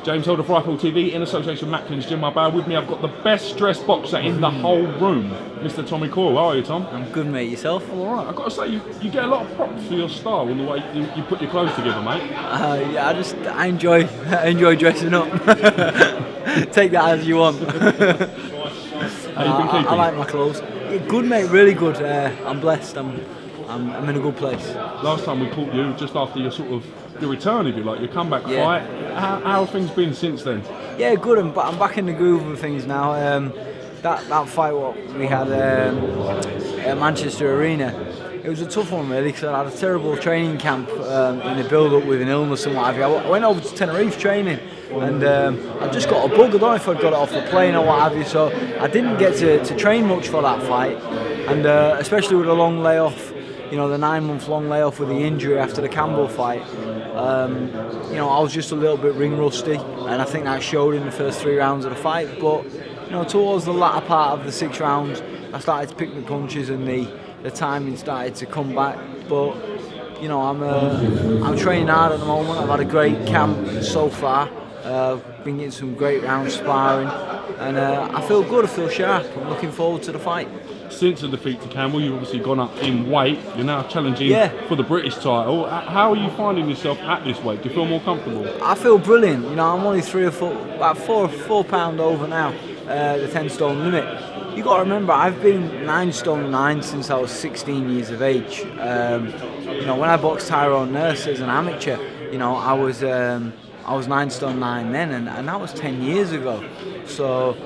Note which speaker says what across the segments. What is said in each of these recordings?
Speaker 1: James Holder, Rifle TV, in association with Macklin's Gym. My bad. With me, I've got the best dressed boxer in the whole room, Mr. Tommy Coyle. How are you, Tom?
Speaker 2: I'm good, mate. Yourself?
Speaker 1: All right. I've got to say, you get a lot of props for your style and the way you put your clothes together, mate.
Speaker 2: Yeah, I enjoy dressing up. Take that as you want.
Speaker 1: How you been keeping?
Speaker 2: I like my clothes. Yeah, good, mate. Really good. I'm blessed. I'm in a good place.
Speaker 1: Last time we caught you just after your return, if you like, your comeback fight. How have things been since then?
Speaker 2: Yeah, good. I'm back in the groove of things now. That fight what we had at Manchester Arena, it was a tough one really because I had a terrible training camp in the build-up with an illness and what have you. I went over to Tenerife training and I just got a bug. I don't know if I'd got it off the plane or what have you, so I didn't get to train much for that fight, and especially with a long layoff. You know, the 9-month long layoff with the injury after the Campbell fight, you know, I was just a little bit ring rusty, and I think that showed in the first 3 rounds of the fight. But, you know, towards the latter part of the 6 rounds, I started to pick my punches and the timing started to come back. But, you know, I'm training hard at the moment. I've had a great camp so far. Been getting some great rounds sparring, and I feel good, I feel sharp. I'm looking forward to the fight.
Speaker 1: Since the defeat to Campbell, you've obviously gone up in weight. You're now challenging for the British title. How are you finding yourself at this weight? Do you feel more comfortable?
Speaker 2: I feel brilliant. You know, I'm only about 4 pound over now, the 10 stone limit. You got to remember, I've been 9 stone 9 since I was 16 years of age. You know, when I boxed Tyrone as an amateur, you know, I was 9 stone 9 then, and that was 10 years ago. So,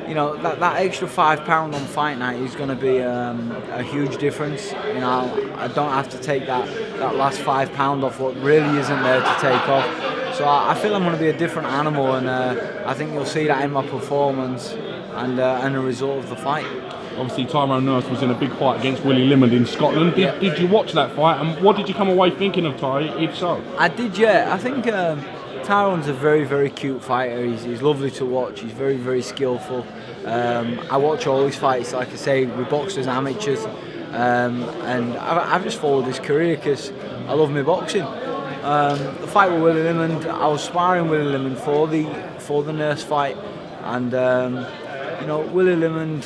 Speaker 2: you know, that extra £5 on fight night is going to be a huge difference. You know, I don't have to take that last £5 off what really isn't there to take off. So I feel I'm going to be a different animal, and I think you'll see that in my performance and the result of the fight.
Speaker 1: Obviously, Tyrone was in a big fight against Willie Limond in Scotland. Did you watch that fight, and what did you come away thinking of Ty, if so?
Speaker 2: I did, yeah. I think Tyrone's a very, very cute fighter. He's lovely to watch. He's very, very skillful. I watch all his fights. Like I say, we boxed as amateurs, and I've just followed his career because I love my boxing. The fight with Willie Limond, I was sparring Willie Limond for the Nurse fight, and you know, Willie Limond,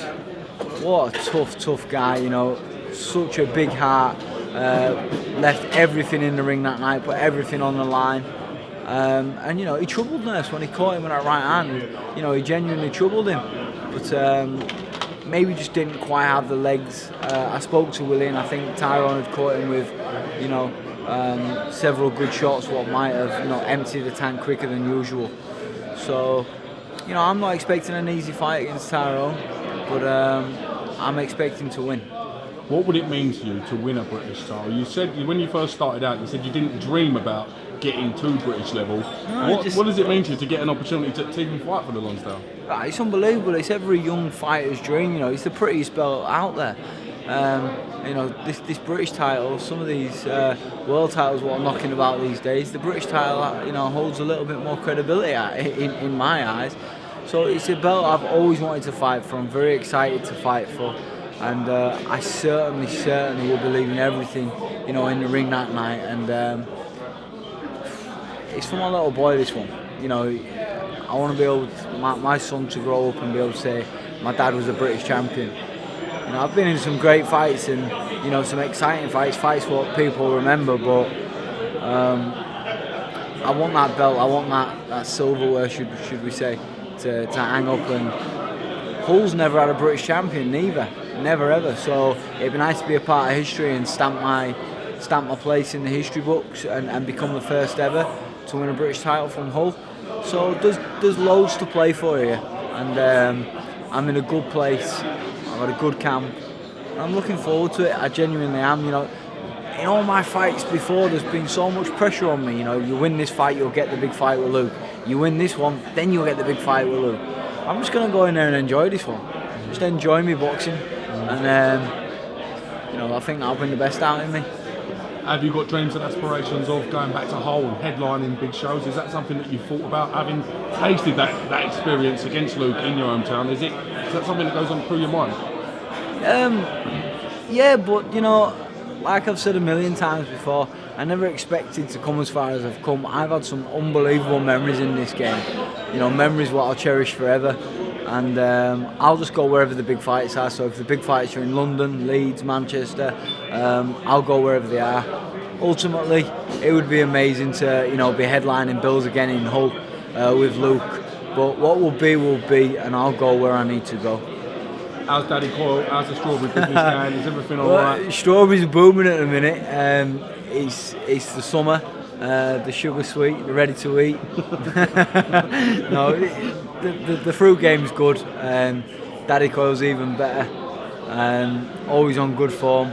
Speaker 2: what a tough guy. You know, such a big heart. Left everything in the ring that night, put everything on the line. And you know, he troubled Nurse when he caught him with that right hand. You know, he genuinely troubled him, but maybe just didn't quite have the legs. I spoke to Willie, and I think Tyrone had caught him with, you know, several good shots, what might have, you know, emptied the tank quicker than usual. So, you know, I'm not expecting an easy fight against Tyrone, but I'm expecting to win.
Speaker 1: What would it mean to you to win a British title? You said when you first started out, you said you didn't dream about getting to British level. No, what does it mean to you to get an opportunity to even fight for the Lonsdale?
Speaker 2: It's unbelievable. It's every young fighter's dream. You know, it's the prettiest belt out there. You know, this British title, some of these world titles what I'm knocking about these days, the British title, you know, holds a little bit more credibility in my eyes. So it's a belt I've always wanted to fight for. I'm very excited to fight for. And I certainly will be leaving everything, you know, in the ring that night. And it's for my little boy, this one. You know, I want to be able my son to grow up and be able to say, my dad was a British champion. You know, I've been in some great fights and, you know, some exciting fights what people remember, but I want that belt, I want that silverware, should we say, to hang up. And Hull's never had a British champion, never ever. So it'd be nice to be a part of history and stamp my place in the history books and become the first ever to win a British title from Hull. So there's loads to play for here, and I'm in a good place. I've had a good camp. I'm looking forward to it. I genuinely am. You know, in all my fights before, there's been so much pressure on me. You know, you win this fight, you'll get the big fight with Luke. You win this one, then you'll get the big fight with Luke. I'm just going to go in there and enjoy this one. Just enjoy me boxing, and you know, I think that'll bring the best out in me.
Speaker 1: Have you got dreams and aspirations of going back to Hull and headlining big shows? Is that something that you've thought about, having tasted that experience against Luke in your hometown? Is that something that goes on through your mind?
Speaker 2: Yeah, but you know, like I've said a million times before, I never expected to come as far as I've come. I've had some unbelievable memories in this game. You know, memories what I'll cherish forever. And I'll just go wherever the big fights are. So if the big fights are in London, Leeds, Manchester, I'll go wherever they are. Ultimately, it would be amazing to, you know, be headlining bills again in Hull with Luke. But what will be, and I'll go where I need to go.
Speaker 1: How's Daddy Coyle? How's the strawberry business going? Is everything alright?
Speaker 2: Strawberries are booming at the minute. It's the summer, the sugar sweet, the ready to eat. No, the fruit game's good. Daddy Coyle's even better. Always on good form.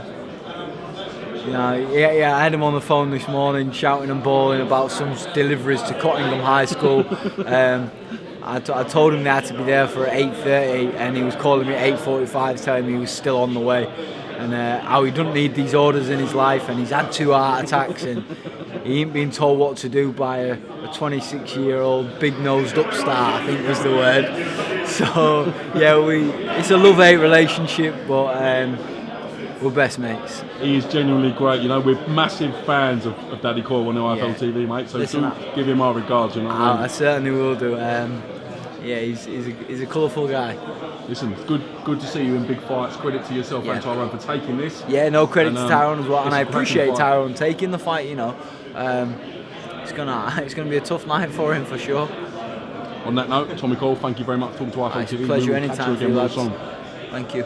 Speaker 2: You know, yeah, I had him on the phone this morning shouting and bawling about some deliveries to Cottingham High School. I told him they had to be there for 8:30, and he was calling me at 8:45 telling me he was still on the way, and how he doesn't need these orders in his life, and he's had 2 heart attacks, and he ain't been told what to do by a 26-year-old big-nosed upstart, I think was the word. So yeah, it's a love-hate relationship, but we're best mates.
Speaker 1: He is genuinely great. You know, we're massive fans of Daddy Coyle on the IFL TV, mate. So
Speaker 2: Listen,
Speaker 1: give him our regards. You know what I mean?
Speaker 2: I certainly will do. Yeah, he's a colourful guy.
Speaker 1: Listen, good to see you in big fights. Credit to yourself and Tyrone for taking this.
Speaker 2: Yeah, no credit to Tyrone as well, and I appreciate
Speaker 1: fight.
Speaker 2: Tyrone taking the fight. You know, it's gonna be a tough night for him for sure.
Speaker 1: On that note, Tommy Coyle, thank you very much for talking to IFL TV.
Speaker 2: It's a pleasure anytime for you, lads. Thank you.